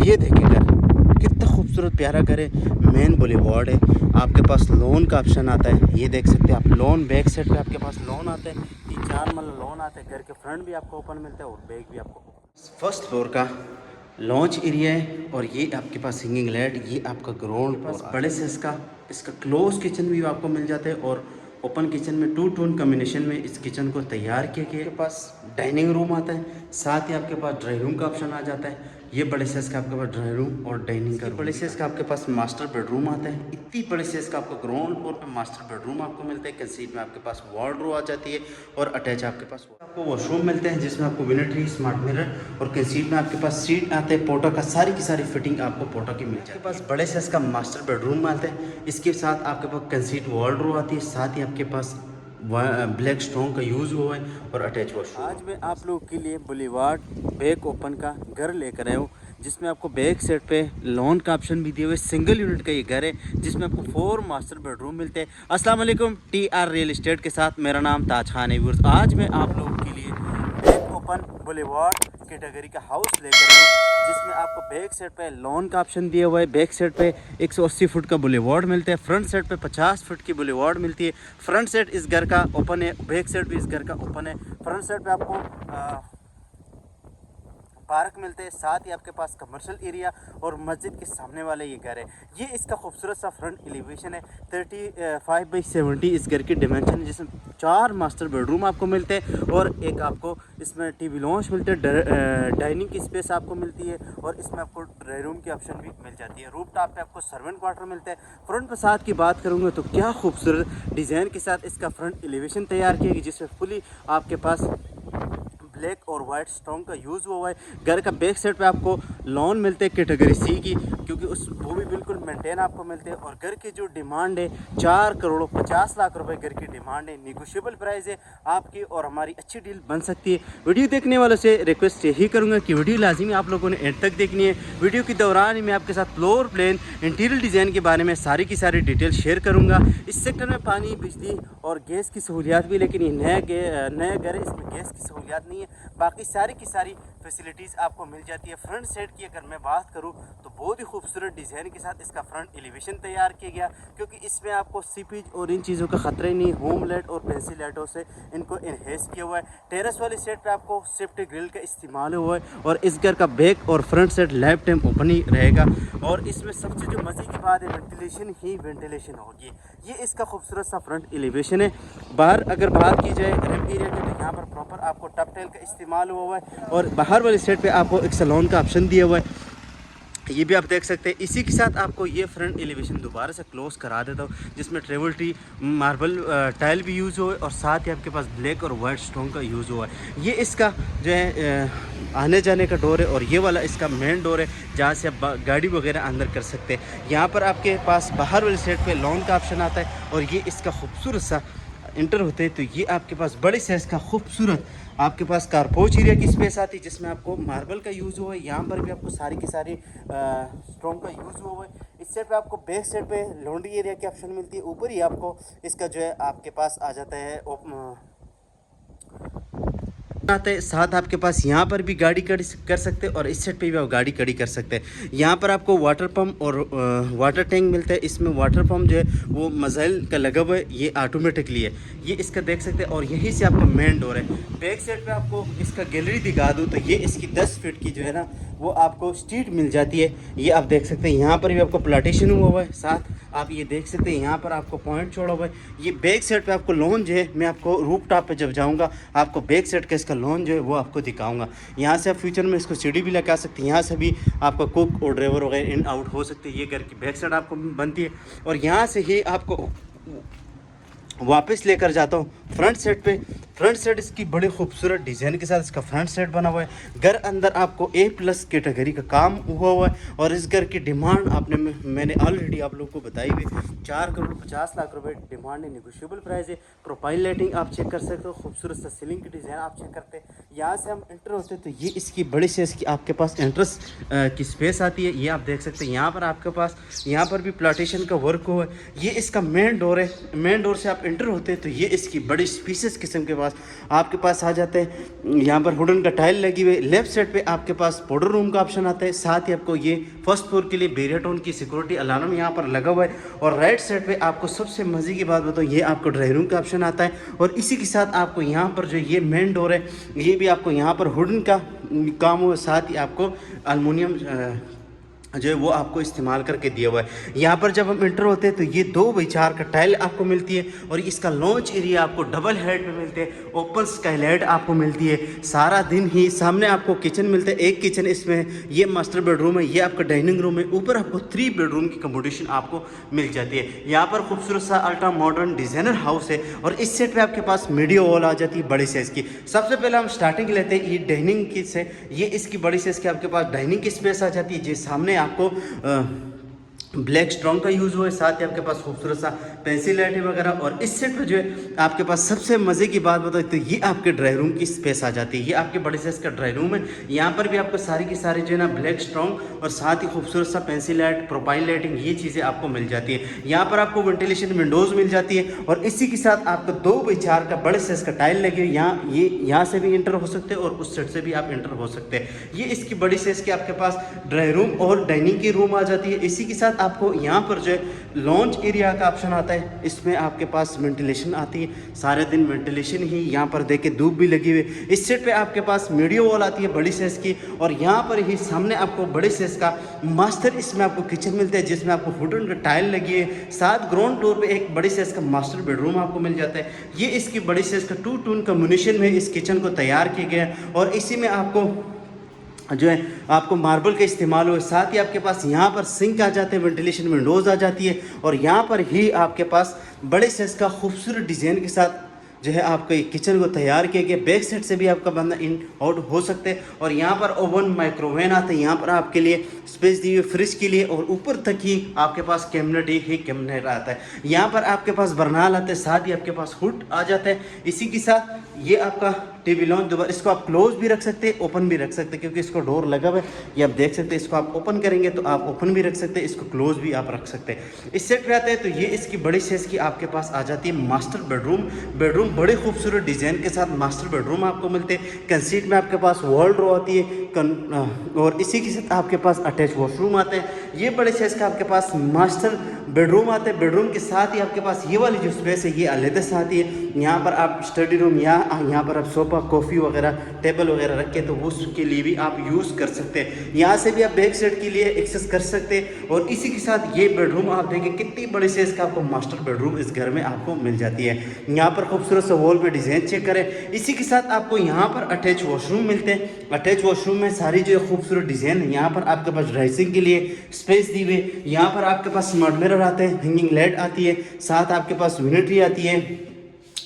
ये देखिए घर कितना खूबसूरत प्यारा घर है। मेन बुलेवार्ड है, आपके पास लोन का ऑप्शन आता है। ये देख सकते हैं आप, लोन बैक साइड पे आपके पास लोन आता है, 3-4 मतलब लोन आता है। घर के फ्रंट भी आपको ओपन मिलता है और बैक भी आपको। फर्स्ट फ्लोर का लॉन्च एरिया है और ये आपके पास सिंगिंग लाइट, ये आपका ग्राउंड पास बड़े से इसका क्लोज किचन भी आपको मिल जाता है और ओपन किचन में 2 टोन कम्बिनेशन में इस किचन को तैयार किया गया। आपके पास डाइनिंग रूम आता है, साथ ही आपके पास ड्राइंग रूम का ऑप्शन आ जाता है। ये बड़े साइज का आपके पास ड्राइंग रूम और डाइनिंग का बड़े साइज का आपके पास मास्टर बेडरूम आता है। इतनी बड़े साइज का आपको ग्राउंड फ्लोर पे मास्टर बेडरूम आपको मिलता है। कंसीट में आपके पास वार्डरोब आ जाती है और अटैच आपके पास आपको वॉशरूम मिलते हैं जिसमें आपको विनेटरी स्मार्ट मिरर और कंसीट में आपके पास सीट आते हैं। पोटा का सारी की सारी फिटिंग आपको पोटा की मिल जाती है। आपके पास बड़े साइज का मास्टर बेडरूम आता है, इसके साथ आपके पास कंसीट वार्डरोब आती है, साथ ही आपके पास ब्लैक स्टोन का यूज़ हुआ है और अटैच वॉशरूम। आज मैं आप लोगों के लिए बुलेवार्ड बैक ओपन का घर लेकर आया हूँ जिसमें आपको बैक साइड पे लोन का ऑप्शन भी दिया हुआ है। सिंगल यूनिट का ये घर है जिसमें आपको 4 मास्टर बेडरूम मिलते हैं। अस्सलाम वालेकुम, TR रियल एस्टेट के साथ मेरा नाम ताज खान है। व्यूअर्स, आज मैं आप लोगों के लिए बैक ओपन बुलेवार्ड कैटेगरी का हाउस लेकर आया हूँ जिसमें आपको बैक साइड पे लोन का ऑप्शन दिया हुआ है। बैक साइड पे 180 फुट का बुलेवार्ड मिलता है, फ्रंट साइड पे 50 फुट की बुलेवार्ड मिलती है। फ्रंट साइड इस घर का ओपन है, बैक साइड भी इस घर का ओपन है। फ्रंट साइड पे आपको पार्क मिलते हैं, साथ ही आपके पास कमर्शियल एरिया और मस्जिद के सामने वाला ये घर है। ये इसका खूबसूरत सा फ्रंट एलिवेशन है। 35/70 इस घर की डिमेंशन है जिसमें 4 मास्टर बेडरूम आपको मिलते हैं और एक आपको इसमें टीवी लॉन्च मिलते हैं, डाइनिंग की स्पेस आपको मिलती है और इसमें आपको ड्राई रूम की ऑप्शन भी मिल जाती है। रूफ टॉप पे आपको सर्वेंट क्वार्टर मिलता है। फ्रंट फसाद की बात करूँगा तो क्या खूबसूरत डिज़ाइन के साथ इसका फ्रंट एलिवेशन तैयार किया गया जिसमें फुली आपके पास ब्लैक और वाइट स्टोन का यूज़ हुआ है। घर का बैक साइड पे आपको लोन मिलते हैं कैटेगरी C की, क्योंकि वो भी बिल्कुल मेंटेन आपको मिलते हैं। और घर की जो डिमांड है 4,50,00,000 रुपए घर की डिमांड है। निगोशिएबल प्राइस है, आपकी और हमारी अच्छी डील बन सकती है। वीडियो देखने वालों से रिक्वेस्ट यही करूँगा कि वीडियो लाजिमी आप लोगों ने एंड तक देखनी है। वीडियो के दौरान ही मैं आपके साथ फ्लोर प्लान इंटीरियर डिज़ाइन के बारे में सारी की सारी डिटेल शेयर करूँगा। इस सेक्टर में पानी, बिजली और गैस की सहूलियात भी, लेकिन ये नया घर है, इसमें गैस की सहूलियात नहीं है। बाकी सारी की सारी फैसिलिटीज़ आपको मिल जाती है। फ्रंट साइड की अगर मैं बात करूं तो बहुत ही खूबसूरत डिज़ाइन के साथ इसका फ्रंट एलिवेशन तैयार किया गया, क्योंकि इसमें आपको सीपेज और इन चीज़ों का ख़तरा ही नहीं। होम लाइट और पेंसिल लाइटों से इनको इन्हेंस किया हुआ है। टेरेस वाली साइड पे आपको सेफ्टी ग्रिल का इस्तेमाल हुआ है और इस घर का बैक और front side life time open ही रहेगा। और इसमें सबसे जो मज़े की बात है, वेंटिलेशन ही वेंटिलेशन होगी। ये इसका खूबसूरत सा फ्रंट एलिवेशन है। बाहर अगर बात की जाए रैम एरिया की तो यहाँ पर प्रॉपर आपको टप टेल का इस्तेमाल हुआ है और बाहर वाली साइड पे आपको एक सैलून का ऑप्शन दिया हुआ है, ये भी आप देख सकते हैं। इसी के साथ आपको ये फ्रंट एलिवेशन दोबारा से क्लोज करा देता हूँ जिसमें ट्रेवल टी मार्बल टाइल भी यूज़ हुआ है और साथ ही आपके पास ब्लैक और वाइट स्टोन का यूज़ हुआ है। ये इसका जो है आने जाने का डोर है और ये वाला इसका मेन डोर है जहाँ से आप गाड़ी वगैरह अंदर कर सकते हैं। यहाँ पर आपके पास बाहर वाली साइड पे लोन का ऑप्शन आता है और ये इसका खूबसूरत सा इंटर होते हैं तो ये आपके पास बड़े साइज़ का खूबसूरत आपके पास कारपोच एरिया की स्पेस आती है जिसमें आपको मार्बल का यूज़ हुआ है। यहाँ पर भी आपको सारी की सारी स्टोन का यूज़ हुआ है। इस साइड पे आपको बैक साइड पे लॉन्ड्री एरिया की ऑप्शन मिलती है। ऊपर ही आपको इसका जो है आपके पास आ जाता है आते हैं। साथ आपके पास यहाँ पर भी गाड़ी कर सकते हैं और इस साइड पे भी आप गाड़ी खड़ी कर सकते हैं। यहाँ पर आपको वाटर पंप और वाटर टैंक मिलता है। इसमें वाटर पंप जो है वो मज़ाइल का लगा हुआ है, ये ऑटोमेटिकली है, ये इसका देख सकते हैं। और यहीं से आपका मेन डोर है। बैक साइड पे आपको इसका गैलरी दिखा दूँ तो ये इसकी 10 फीट की जो है ना वो आपको स्ट्रीट मिल जाती है। ये आप देख सकते हैं, यहाँ पर भी आपको प्लाटेशन हुआ है। साथ आप ये देख सकते हैं यहाँ पर आपको पॉइंट छोड़ा हुआ है। ये बैक साइड पे आपको लॉन जो है, मैं आपको रूफ टॉप पे जब जाऊँगा आपको बैक साइड का इसका लॉन जो है वो आपको दिखाऊंगा। यहाँ से आप फ्यूचर में इसको सीढ़ी भी लगा सकते हैं। यहाँ से भी आपका कुक और ड्राइवर वगैरह इन आउट हो सकते हैं। ये घर की बैक साइड आपको बनती है और यहाँ से ही आपको वापस लेकर जाता हूँ फ्रंट साइड पे। फ्रंट साइड इसकी बड़ी खूबसूरत डिज़ाइन के साथ इसका फ्रंट साइड बना हुआ है। घर अंदर आपको A+ कैटेगरी का काम हुआ है और इस घर की डिमांड मैंने ऑलरेडी आप लोगों को बताई हुई। 4,50,00,000 रुपए डिमांड है। निगोशिएबल प्राइस है। प्रोफाइल लाइटिंग आप चेक कर सकते हो, खूबसूरत सा सीलिंग की डिज़ाइन आप चेक करते हैं। यहाँ से हम एंटर होते हैं तो ये इसकी बड़ी से इसकी आपके पास एंट्रेंस की स्पेस आती है। ये आप देख सकते हैं। यहाँ पर आपके पास यहाँ पर भी प्लाटेशन का वर्क हुआ है। ये इसका मेन डोर है। मेन डोर से आप इंटर होते हैं तो ये इसकी बड़ी स्पीसीज किस्म के पास आपके पास आ जाते हैं। यहाँ पर वुडन का टाइल लगी हुई है। लेफ्ट साइड पे आपके पास पाउडर रूम का ऑप्शन आता है, साथ ही आपको ये फर्स्ट फ्लोर के लिए बेरियाटोन की सिक्योरिटी अलार्म यहाँ पर लगा हुआ है। और राइट साइड पे आपको सबसे मजे की बात बताऊँ, ये आपको ड्राई रूम का ऑप्शन आता है। और इसी के साथ आपको यहाँ पर जो ये मेन डोर है ये भी आपको यहाँ पर वुडन का काम हो, साथ ही आपको एल्युमिनियम जो है वो आपको इस्तेमाल करके दिया हुआ है। यहाँ पर जब हम इंटर होते हैं तो ये 2x4 का टाइल आपको मिलती है और इसका लॉन्च एरिया आपको डबल हेड में मिलते हैं, ओपन स्काईलाइट आपको मिलती है। सारा दिन ही सामने आपको किचन मिलता है, एक किचन इसमें, ये मास्टर बेडरूम है, ये आपका डाइनिंग रूम है। ऊपर आपको 3 बेडरूम की कम्बोडेशन आपको मिल जाती है। यहाँ पर खूबसूरत सा अल्ट्रा मॉडर्न डिजाइनर हाउस है और इस सेट पर आपके पास मीडिया वॉल आ जाती है बड़ी साइज़ की। सबसे पहले हम स्टार्टिंग लेते हैं ये डाइनिंग की से, ये इसकी बड़ी साइज़ की आपके पास डाइनिंग की स्पेस आ जाती है। जो सामने आपको ब्लैक स्ट्रॉन्ग का यूज़ हुआ है, साथ ही आपके पास खूबसूरत सा पेंसिल लाइट वगैरह। और इस सेट पर जो है आपके पास सबसे मज़े की बात बताओ तो ये आपके ड्राई रूम की स्पेस आ जाती है। ये आपके बड़े साइज़ का ड्राई रूम है। यहाँ पर भी आपको सारी की सारी जो है ना ब्लैक स्ट्रॉन्ग और साथ ही खूबसूरत सा पेंसिल लाइट, प्रोफाइल लाइटिंग, ये चीज़ें आपको मिल जाती है। यहाँ पर आपको वेंटिलेशन विंडोज़ मिल जाती है और इसी के साथ आपको 2x4 का बड़े साइज़ का टाइल लगे हुए। यहाँ से भी इंटर हो सकते हैं और उस साइड से भी आप इंटर हो सकते हैं। ये इसकी बड़ी साइज़ की आपके पास ड्राई रूम और डाइनिंग की रूम आ जाती है। इसी के साथ आपको यहाँ पर जो है लॉन्च एरिया का ऑप्शन आता है, इसमें आपके पास वेंटिलेशन आती है। सारे दिन वेंटिलेशन ही, यहाँ पर देखे धूप भी लगी हुई। इस सेट पे आपके पास मीडिया वॉल आती है बड़ी साइज़ की और यहाँ पर ही सामने आपको बड़े साइज़ का मास्टर इसमें आपको किचन मिलता है, जिसमें आपको वुडन का टाइल लगी है। साथ ग्राउंड फ्लोर पे एक बड़ी साइज़ का मास्टर बेडरूम आपको मिल जाता है। ये इसकी बड़ी साइज़ का 2 टून कम्बिनेशन में इस किचन को तैयार किया गया है और इसी में आपको जो है आपको मार्बल का इस्तेमाल हुआ। साथ ही आपके पास यहाँ पर सिंक आ जाते हैं, वेंटिलेशन विंडोज़ आ जाती है और यहाँ पर ही आपके पास बड़े साइज़ का खूबसूरत डिज़ाइन के साथ जो है आपके किचन को तैयार किया गया। बैक साइड से भी आपका बंदा इन आउट हो सकते हैं और यहाँ पर ओवन माइक्रोवेव आता है। यहाँ पर आपके लिए स्पेस दी हुई फ्रिज के लिए और ऊपर तक ही आपके पास कैबिनेट ही कैबिनेट आता है। यहाँ पर आपके पास बर्नाल आता है, साथ ही आपके पास हुड आ जाता है। इसी के साथ ये आपका टीवी लॉन्च दोबारा, इसको आप क्लोज भी रख सकते हैं, ओपन भी रख सकते हैं, क्योंकि इसको डोर लगा हुआ है। ये आप देख सकते हैं, इसको आप ओपन करेंगे तो आप ओपन भी रख सकते हैं, इसको क्लोज भी आप रख सकते हैं। इस सेट पे आते हैं तो ये इसकी बड़ी साइज़ की आपके पास आ जाती है मास्टर बेडरूम बड़े खूबसूरत डिज़ाइन के साथ मास्टर बेडरूम आपको मिलते हैं। कंसीट में आपके पास वॉल ड्रॉ आती है और इसी के साथ आपके पास अटैच वॉशरूम आते हैं। ये बड़े साइज़ का आपके पास मास्टर बेडरूम आते हैं। बेडरूम के साथ ही आपके पास ये वाली जो स्पेस है ये अलग से आती है। यहाँ पर आप स्टडी रूम या यहाँ पर आप सोफा, कॉफ़ी वगैरह, टेबल वगैरह रख के तो उसके लिए भी आप यूज़ कर सकते हैं। यहाँ से भी आप बैक साइड के लिए एक्सेस कर सकते हैं। और इसी के साथ ये बेडरूम आप देखें कितनी बड़ी साइज़ का आपको मास्टर बेडरूम इस घर में आपको मिल जाती है। यहाँ पर खूबसूरत सा वॉल पे डिज़ाइन चेक करें। इसी के साथ आपको यहाँ पर अटैच वॉशरूम मिलते हैं। अटैच वॉशरूम में सारी जो खूबसूरत डिज़ाइन है, यहाँ पर आपके पास ड्रेसिंग के लिए स्पेस दी हुई। यहाँ पर आपके पास स्मार्ट मिरर आते हैं, हैंगिंग लाइट आती है, साथ आपके पास यूनिटरी आती है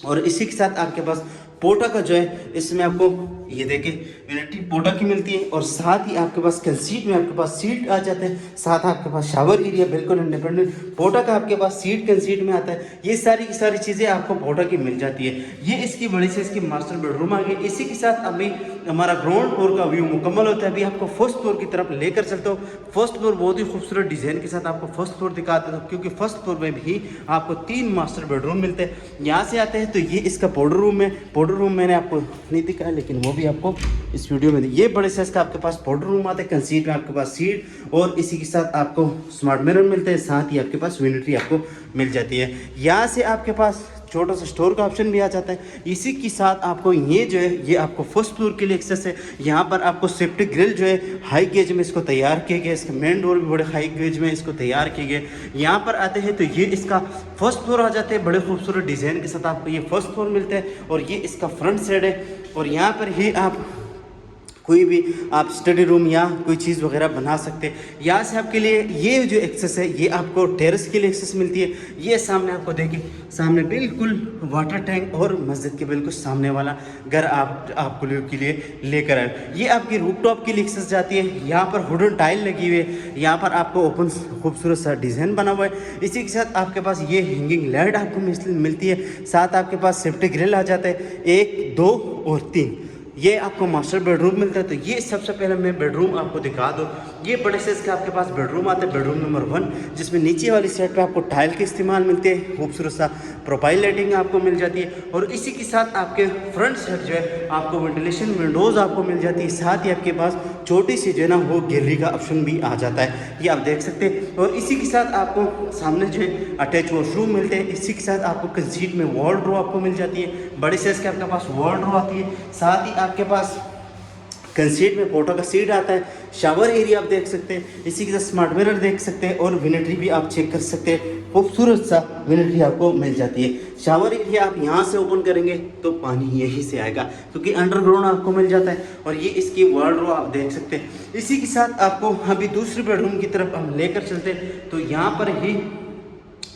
और इसी के साथ आपके पास पोटा का जो है इसमें आपको ये देखिए यूनिटी पोटा की मिलती है और साथ ही आपके पास कंसीट में आपके पास सीट आ जाते हैं। साथ आपके पास शावर एरिया बिल्कुल इंडिपेंडेंट पोटा का आपके पास सीट कंसीट में आता है। ये सारी की सारी चीज़ें आपको पोटा की मिल जाती है। ये इसकी बड़ी से इसकी मास्टर बेडरूम आ गई। इसी के साथ अभी हमारा ग्राउंड फ्लोर का व्यू मुकम्मल होता है। अभी आपको फर्स्ट फ्लोर की तरफ लेकर चलता हूँ। फर्स्ट फ्लोर बहुत ही खूबसूरत डिज़ाइन के साथ आपको फर्स्ट फ्लोर दिखाते हैं, क्योंकि फर्स्ट फ्लोर में भी आपको 3 मास्टर बेडरूम मिलते हैं। यहाँ से आते हैं तो ये इसका पाउडर रूम है। पाउडर रूम मैंने आपको नहीं दिखाया, लेकिन वो भी आपको इस वीडियो में। ये बड़े साइज का आपके पास पाउडर रूम आता है। कंसीट में आपके पास सीट और इसी के साथ आपको स्मार्ट मिरर मिलते हैं। साथ ही आपके पास यूनिटरी आपको मिल जाती है। यहाँ से आपके पास छोटा सा स्टोर का ऑप्शन भी आ जाता है। इसी के साथ आपको ये जो है ये आपको फर्स्ट फ्लोर के लिए एक्सेस है। यहाँ पर आपको सेफ्टी ग्रिल जो है हाई गेज में इसको तैयार किया गया। इसका मेन डोर भी बड़े हाई गेज में इसको तैयार किए गए। यहाँ पर आते हैं तो ये इसका फर्स्ट फ्लोर आ जाते हैं। बड़े खूबसूरत डिज़ाइन के साथ आपको ये फर्स्ट फ्लोर मिलता है और ये इसका फ्रंट साइड है। और यहाँ पर ही आप कोई भी आप स्टडी रूम या कोई चीज़ वगैरह बना सकते हैं। यहाँ से आपके लिए ये जो एक्सेस है ये आपको टेरेस के लिए एक्सेस मिलती है। ये सामने आपको देखिए, सामने बिल्कुल वाटर टैंक और मस्जिद के बिल्कुल सामने वाला घर आपको के लिए लेकर आए। ये आपकी रूफटॉप के लिए एक्सेस जाती है। यहाँ पर वुडन टाइल लगी हुई है। यहाँ पर आपको ओपन खूबसूरत सा डिज़ाइन बना हुआ है। इसी के साथ आपके पास ये हैंगिंग लाइट आपको मिलती है। साथ आपके पास सेफ्टी ग्रिल आ जाता है 1, 2 और 3। ये आपको मास्टर बेडरूम मिलता है। तो ये सबसे पहले मैं बेडरूम आपको दिखा दूँ। ये बड़े साइज़ का आपके पास बेडरूम आता है, बेडरूम नंबर 1, जिसमें नीचे वाली साइड पे आपको टाइल के इस्तेमाल मिलते हैं, खूबसूरत सा प्रोफाइल लाइटिंग आपको मिल जाती है। और इसी के साथ आपके फ्रंट साइड जो है आपको वेंटिलेशन विंडोज़ आपको मिल जाती है। साथ ही आपके पास छोटी सी जो है ना वो गैलरी का ऑप्शन भी आ जाता है, ये आप देख सकते हैं। और इसी के साथ आपको सामने जो है अटैच वॉशरूम मिलते हैं। इसी के साथ आपको कंसीट में वॉल ड्रॉ आपको मिल जाती है, बड़े साइज़ के आपके पास वॉल ड्रॉ आती है। साथ ही आपके पास कंसीट में फोटो का सीट आता है, शावर एरिया आप देख सकते हैं, इसी के साथ स्मार्ट मिरर देख सकते हैं और विनेटरी भी आप चेक कर सकते हैं। खूबसूरत सा विनेटरी आपको मिल जाती है। शावर एरिया आप यहाँ से ओपन करेंगे तो पानी यहीं से आएगा, क्योंकि अंडरग्राउंड आपको मिल जाता है। और ये इसकी वार्डरोब आप देख सकते हैं। इसी के साथ आपको अभी दूसरे बेडरूम की तरफ हम लेकर चलते हैं। तो यहाँ पर ही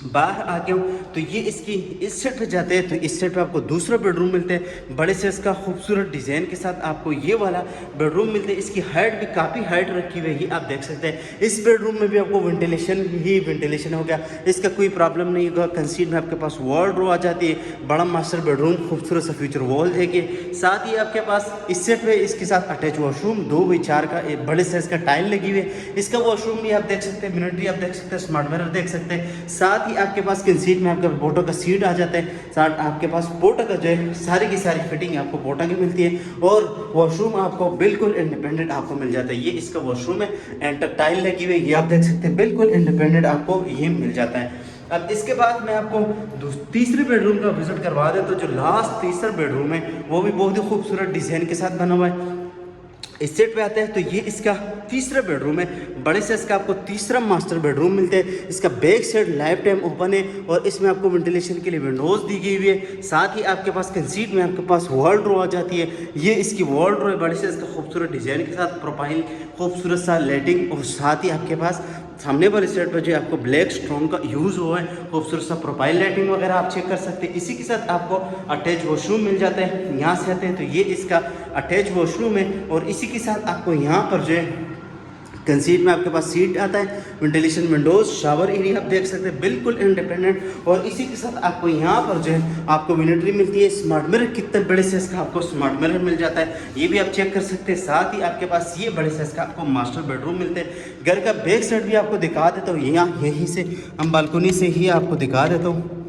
बाहर आ गया हूँ, तो ये इसकी इस सेट पे जाते हैं। तो इस सेट पे आपको दूसरा बेडरूम मिलते हैं, बड़े से इसका खूबसूरत डिज़ाइन के साथ आपको ये वाला बेडरूम मिलते हैं। इसकी हाइट भी काफ़ी हाइट रखी हुई है, आप देख सकते हैं। इस बेडरूम में भी आपको वेंटिलेशन हो गया, इसका कोई प्रॉब्लम नहीं होगा। कंसीड में आपके पास वार्डरोब आ जाती है, बड़ा मास्टर बेडरूम, खूबसूरत सा फ्यूचर वॉल देके। साथ ही आपके पास इस सेट पे इसके साथ अटैच वॉशरूम 2x4 का एक बड़े साइज़ का टाइल लगी हुई है। इसका वॉशरूम भी आप देख सकते हैं, मिनटरी आप देख सकते हैं, स्मार्ट मिरर देख सकते हैं। साथ ही आपके पास कंसीट में आपका पोटो का सीट आ जाता है। साथ आपके पास पोटो का जो है सारी की सारी फिटिंग आपको पोटो की मिलती है। और वॉशरूम आपको बिल्कुल इंडिपेंडेंट आपको मिल जाता है। ये इसका वॉशरूम है, एंटर टाइल लगी हुई है, ये आप देख सकते हैं, बिल्कुल इंडिपेंडेंट आपको ये मिल जाता है। अब इसके बाद मैं आपको तीसरे बेडरूम का विजिट करवा दें। तो जो लास्ट तीसरा बेडरूम है वो भी बहुत ही खूबसूरत डिज़ाइन के साथ बना हुआ है। इस सेट पे आते हैं तो ये इसका तीसरा बेडरूम है, बड़े से इसका आपको तीसरा मास्टर बेडरूम मिलते हैं। इसका back side life time open है और इसमें आपको वेंटिलेशन के लिए विंडोज़ दी गई हुई है। साथ ही आपके पास कंसीट में आपके पास वॉल ड्रॉ आ जाती है। ये इसकी वॉल ड्रॉ है, बड़े से इसका खूबसूरत डिज़ाइन के साथ प्रोफाइल, खूबसूरत सा लाइटिंग। और साथ ही आपके पास सामने वाली साइड पर जो आपको ब्लैक स्टोन का यूज़ हुआ है, खूबसूरत सा प्रोफाइल लाइटिंग वगैरह आप चेक कर सकते हैं। इसी के साथ आपको अटैच वॉशरूम मिल जाता है। यहाँ से आते हैं तो ये इसका अटैच वॉशरूम है। और इसी के साथ आपको यहाँ पर जो है कंसीट में आपके पास सीट आता है, वेंटिलेशन विंडोज, शावर एरिया आप देख सकते हैं, बिल्कुल इंडिपेंडेंट। और इसी के साथ आपको यहाँ पर जो है आपको विनेटरी मिलती है। स्मार्ट मिरर कितने बड़े साइज का आपको स्मार्ट मिरर मिल जाता है, ये भी आप चेक कर सकते हैं। साथ ही आपके पास ये बड़े साइज का आपको मास्टर बेडरूम मिलते हैं। घर का बैक साइड भी आपको दिखा देता हूँ, यहाँ यहीं से हम बालकनी से ही आपको दिखा देता हूँ।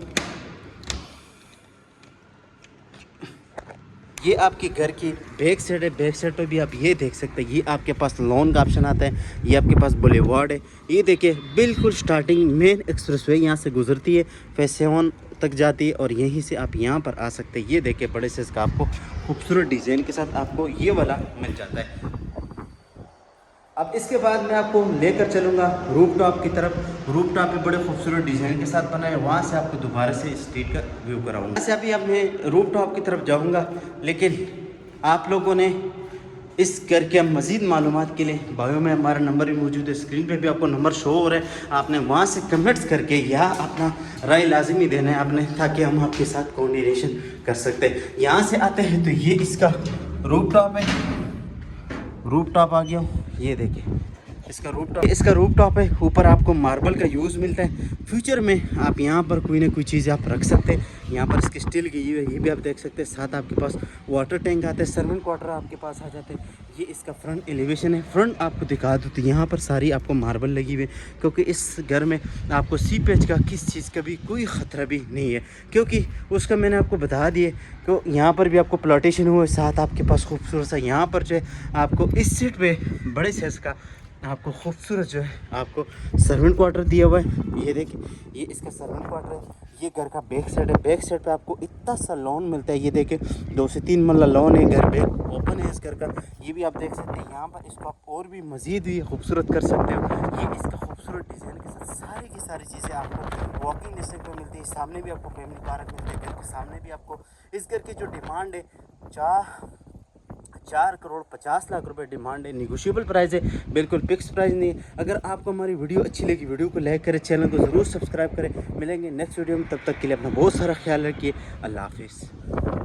ये आपके घर की बैक साइड है, बैक साइड पे भी आप ये देख सकते हैं, ये आपके पास लोन का ऑप्शन आता है। ये आपके पास बुलेवार्ड है, ये देखिए बिल्कुल स्टार्टिंग मेन एक्सप्रेसवे यहाँ से गुजरती है, फेज 7 तक जाती है और यहीं से आप यहाँ पर आ सकते हैं। ये देखिए बड़े से इसका आपको खूबसूरत डिज़ाइन के साथ आपको ये वाला मिल जाता है। अब इसके बाद मैं आपको लेकर चलूँगा रूफ टॉप की तरफ। रूफ टॉप पे बड़े खूबसूरत डिज़ाइन के साथ बना है, वहाँ से आपको दोबारा से स्ट्रीट का व्यू कराऊंगा। वहाँ से अभी अब मैं रूफ टॉप की तरफ जाऊँगा, लेकिन आप लोगों ने इस घर के मज़ीद मालूमात के लिए बायो में हमारा नंबर भी मौजूद है, स्क्रीन पे भी आपको नंबर शो हो रहा है। आपने वहाँ से कमेंट्स करके या अपना राय लाजमी देना है आपने, ताकि हम आपके साथ कोऑर्डिनेशन कर सकते हैं। यहाँ से आते हैं तो ये इसका रूफ टॉप है, रूफ टॉप आ गया, ये देखिए इसका रूफ टॉप है। ऊपर आपको मार्बल का यूज़ मिलता है। फ्यूचर में आप यहाँ पर कोई ना कोई चीज़ आप रख सकते हैं। यहाँ पर इसकी स्टील की ये भी आप देख सकते हैं। साथ आपके पास वाटर टैंक आता है, सर्वेंट क्वार्टर आपके पास आ जाते हैं। ये इसका फ्रंट एलिवेशन है। फ्रंट आपको दिखा दूँ तो यहाँ पर सारी आपको मार्बल लगी हुई है, क्योंकि इस घर में आपको सीपेज का किस चीज़ का भी कोई ख़तरा भी नहीं है, क्योंकि उसका मैंने आपको बता दिए तो यहाँ पर भी आपको प्लाटेशन हुआ है। साथ आपके पास खूबसूरत सा यहाँ पर जो है आपको इस सीट पे बड़े साइज का आपको खूबसूरत जो है आपको सर्वेंट क्वार्टर दिया हुआ है। ये देखिए ये इसका सर्वेंट क्वार्टर है। ये घर का बैक साइड है। बैक साइड पे आपको इतना सा लॉन मिलता है, ये देखिए 2 से 3 मरला लॉन है। घर बैक ओपन है इस घर का, ये भी आप देख सकते हैं। यहाँ पर इसको आप और भी मज़ीद भी खूबसूरत कर सकते हो। ये इसका खूबसूरत डिज़ाइन के साथ सारी की सारी चीज़ें आपको वॉकिंग डिस्टेंस पर मिलती है। सामने भी आपको फैमिली पार्क मिलते हैं। घर के सामने भी आपको इस घर की जो डिमांड है 4 करोड़ 50 लाख रुपए डिमांड है। निगोशिएबल प्राइस है, बिल्कुल फिक्स प्राइस नहीं है। अगर आपको हमारी वीडियो अच्छी लगी, वीडियो को लाइक करें, चैनल को ज़रूर सब्सक्राइब करें। मिलेंगे नेक्स्ट वीडियो में, तब तक के लिए अपना बहुत सारा ख्याल रखिए। अल्लाह हाफिज़।